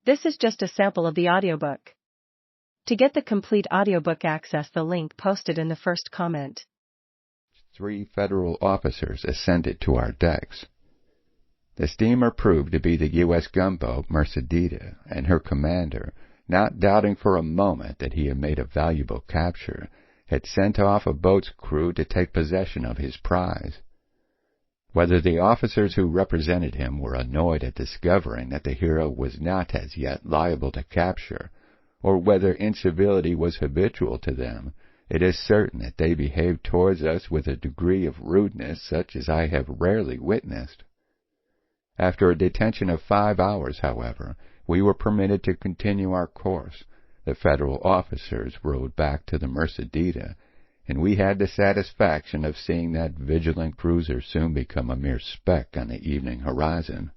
This is just a sample of the audiobook. To get the complete audiobook, access the link posted in the first comment. 3 Federal officers ascended to our decks. The steamer proved to be the U.S. gunboat Mercedita, and her commander, not doubting for a moment that he had made a valuable capture, had sent off a boat's crew to take possession of his prize. Whether the officers who represented him were annoyed at discovering that the hero was not as yet liable to capture, or whether incivility was habitual to them, it is certain that they behaved towards us with a degree of rudeness such as I have rarely witnessed. After a detention of 5 hours, however, we were permitted to continue our course. The Federal officers rowed back to the Mercedita, and we had the satisfaction of seeing that vigilant cruiser soon become a mere speck on the evening horizon.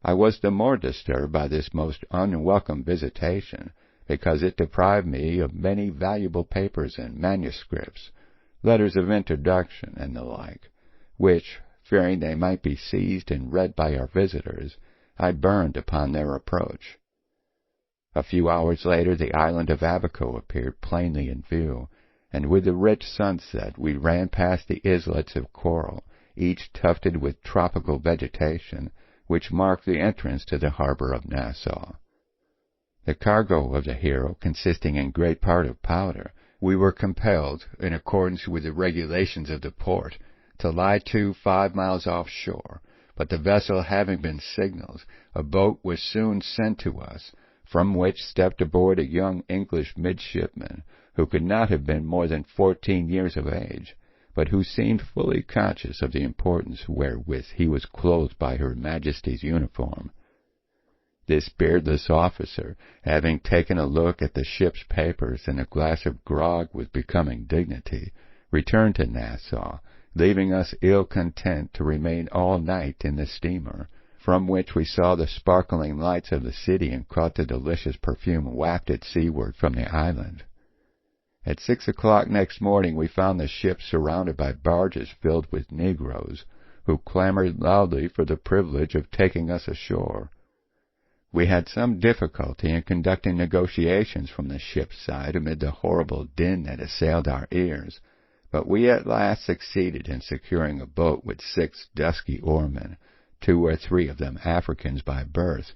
I was the more disturbed by this most unwelcome visitation, because it deprived me of many valuable papers and manuscripts, letters of introduction, and the like, which, fearing they might be seized and read by our visitors, I burned upon their approach. A few hours later the island of Abaco appeared plainly in view, and with the rich sunset we ran past the islets of coral, each tufted with tropical vegetation, which marked the entrance to the harbor of Nassau. The cargo of the hero consisting in great part of powder, we were compelled, in accordance with the regulations of the port, to lie to 5 miles offshore, but the vessel having been signaled, a boat was soon sent to us, from which stepped aboard a young English midshipman, who could not have been more than 14 years of age, but who seemed fully conscious of the importance wherewith he was clothed by Her Majesty's uniform. This beardless officer, having taken a look at the ship's papers and a glass of grog with becoming dignity, returned to Nassau, leaving us ill content to remain all night in the steamer, from which we saw the sparkling lights of the city and caught the delicious perfume wafted seaward from the island. At 6 o'clock next morning we found the ship surrounded by barges filled with negroes, who clamored loudly for the privilege of taking us ashore. We had some difficulty in conducting negotiations from the ship's side amid the horrible din that assailed our ears, but we at last succeeded in securing a boat with 6 dusky oarmen, 2 or 3 of them Africans by birth,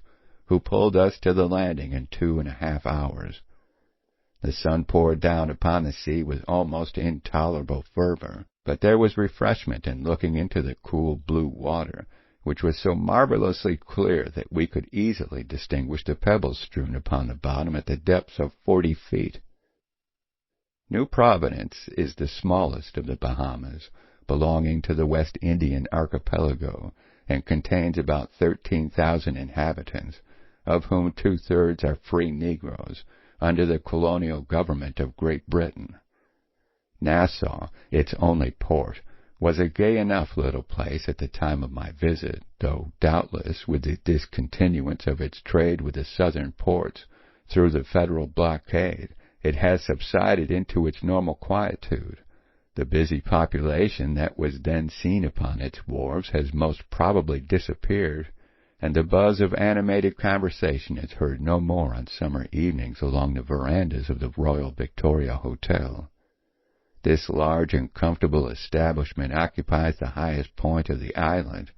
who pulled us to the landing in 2.5 hours. The sun poured down upon the sea with almost intolerable fervor, but there was refreshment in looking into the cool blue water, which was so marvelously clear that we could easily distinguish the pebbles strewn upon the bottom at the depths of 40 feet. New Providence is the smallest of the Bahamas, belonging to the West Indian archipelago, and contains about 13,000 inhabitants, of whom 2/3 are free Negroes, under the colonial government of Great Britain. Nassau, its only port, was a gay enough little place at the time of my visit, though doubtless with the discontinuance of its trade with the southern ports through the Federal blockade, it has subsided into its normal quietude. The busy population that was then seen upon its wharves has most probably disappeared, and the buzz of animated conversation is heard no more on summer evenings along the verandas of the Royal Victoria Hotel. This large and comfortable establishment occupies the highest point of the island,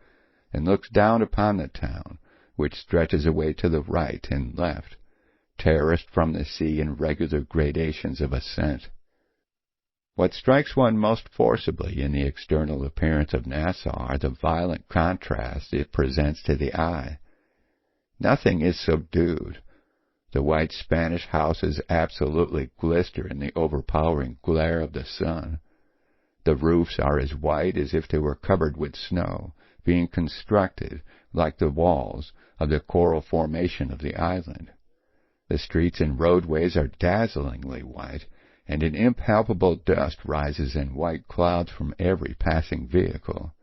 and looks down upon the town, which stretches away to the right and left, terraced from the sea in regular gradations of ascent. What strikes one most forcibly in the external appearance of Nassau are the violent contrasts it presents to the eye. Nothing is subdued. The white Spanish houses absolutely glister in the overpowering glare of the sun. The roofs are as white as if they were covered with snow, being constructed, like the walls, of the coral formation of the island. The streets and roadways are dazzlingly white, and an impalpable dust rises in white clouds from every passing vehicle.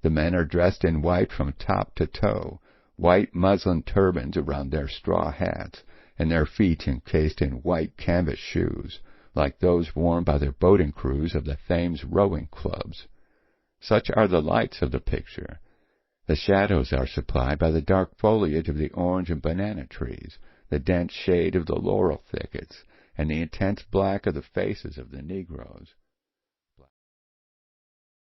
The men are dressed in white from top to toe, white muslin turbans around their straw hats, and their feet encased in white canvas shoes, like those worn by the boating crews of the Thames rowing clubs. Such are the lights of the picture. The shadows are supplied by the dark foliage of the orange and banana trees, the dense shade of the laurel thickets, and the intense black of the faces of the Negroes.